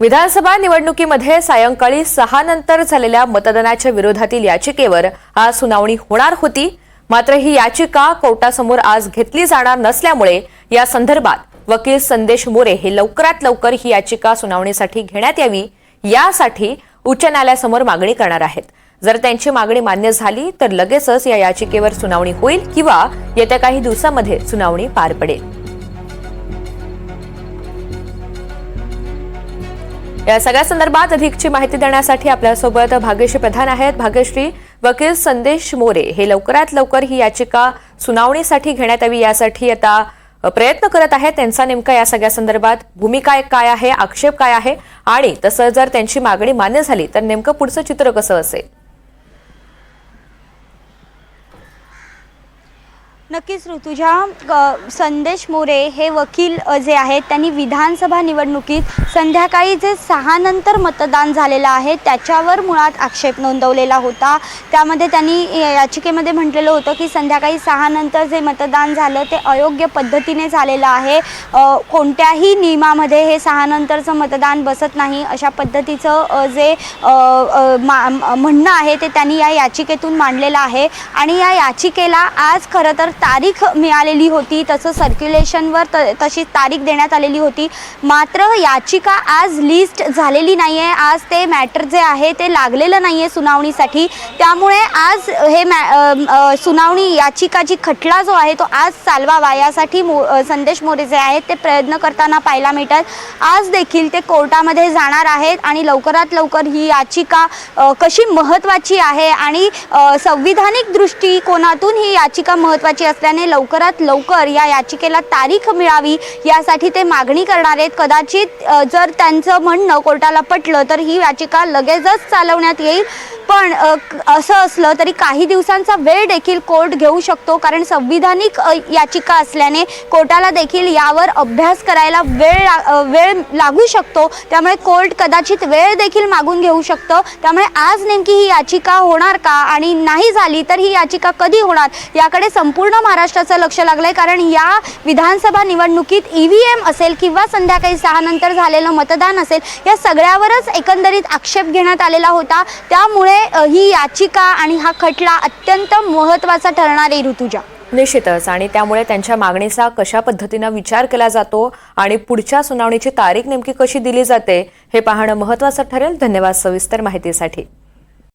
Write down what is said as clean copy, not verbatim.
विधानसभा निवडणुकीमध्ये सायंकाळी 6 नंतर झालेल्या मतदानाच्या विरोधातील याचिकेवर आज सुनावणी होणार होती। मात्र ही याचिका कोर्टासमोर आज घेतली जाणार नसल्यामुळे या संदर्भात वकील संदेश मोरे हे लवकरात लवकर ही याचिका सुनावणीसाठी घेण्यात यावी यासाठी उच्च न्यायालयासमोर मागणी करणार आहेत। जर त्यांची मागणी मान्य झाली तर लगेचच या याचिकेवर सुनावणी होईल किंवा येत्या काही दिवसांमध्ये सुनावणी पार पडेल। या सगळ्या संदर्भात अधिकची माहिती देण्यासाठी आपल्यासोबत भाग्यश्री प्रधान आहेत। भाग्यश्री, वकील संदेश मोरे हे लवकरात लवकर ही याचिका सुनावणीसाठी घेण्यात यावी यासाठी आता प्रयत्न करत आहेत। त्यांचा नेमका या सगळ्या संदर्भात भूमिका काय आहे, आक्षेप काय आहे आणि तसं जर त्यांची मागणी मान्य झाली तर नेमकं पुढचं चित्र कसं असेल? नक्कीच ऋतुजा, संदेश मोरे हे वकील जे आहेत त्यांनी विधानसभा निवडणुकीत संध्याकाळी जे 6 नंतर मतदान झालेलं आहे त्याच्यावर मुळात आक्षेप नोंदवलेला होता। त्यामध्ये त्यांनी याचिकेमध्ये म्हटलेलं होतं की संध्याकाळी 6 नंतर जे मतदान झालं ते अयोग्य पद्धतीने झालेलं आहे। कोणत्याही नियमामध्ये हे 6 नंतरचं मतदान बसत नाही अशा पद्धतीचं जे म्हणणं आहे ते त्यांनी या याचिकेतून मांडलेलं आहे। आणि या याचिकेला आज खरं तर तारीख मिळालेली होती, तसं सर्क्युलेशनवर तशी तारीख देण्यात आलेली होती। मात्र याचिका आज लिस्ट झालेली नाही आहे, आज ते मॅटर जे आहे ते लागलेलं नाही आहे सुनावणीसाठी। त्यामुळे आज हे सुनावणी याचिकाची खटला जो आहे तो आज चालवावा यासाठी संदेश मोरे जे आहेत ते प्रयत्न करताना पाहायला मिळतात। आज देखील ते कोर्टामध्ये जाणार आहेत आणि लवकरात लवकर ही याचिका कशी महत्त्वाची आहे आणि संविधानिक दृष्टिकोनातून ही याचिका महत्त्वाची असल्याने लवकरात लवकर या याचिकेला तारीख मिळावी यासाठी ते मागणी करणार आहेत। कदाचित जर त्यांचं म्हणणं कोर्टाला पटलं तर ही याचिका लगेचच चालवण्यात येईल, पण असं असलं तरी काही दिवसांचा वेळ देखील कोर्ट घेऊ शकतो, कारण संविधानिक याचिका असल्याने कोर्टाला देखील यावर अभ्यास करायला वेळ लागू शकतो। त्यामुळे कोर्ट कदाचित वेळ देखील मागून घेऊ शकतं। त्यामुळे आज नेमकी ही याचिका होणार का आणि नाही झाली तर ही याचिका कधी होणार याकडे संपूर्ण महाराष्ट्राचं लक्ष लागलंय, कारण या विधानसभा निवडणुकीत EVM असेल किंवा संध्याकाळी 6 नंतर झालेलं मतदान असेल या सगळ्यावरच एकंदरीत आक्षेप घेण्यात आलेला होता। त्यामुळे ही याचिका आणि हा खटला अत्यंत महत्त्वाचा ठरणार आहे ऋतुजा। निश्चितच, आणि त्यामुळे त्यांच्या मागणीचा कशा पद्धतीने विचार केला जातो आणि पुढच्या सुनावणीची तारीख नेमकी कशी दिली जाते हे पाहणं महत्त्वाचं ठरेल। धन्यवाद सविस्तर माहितीसाठी।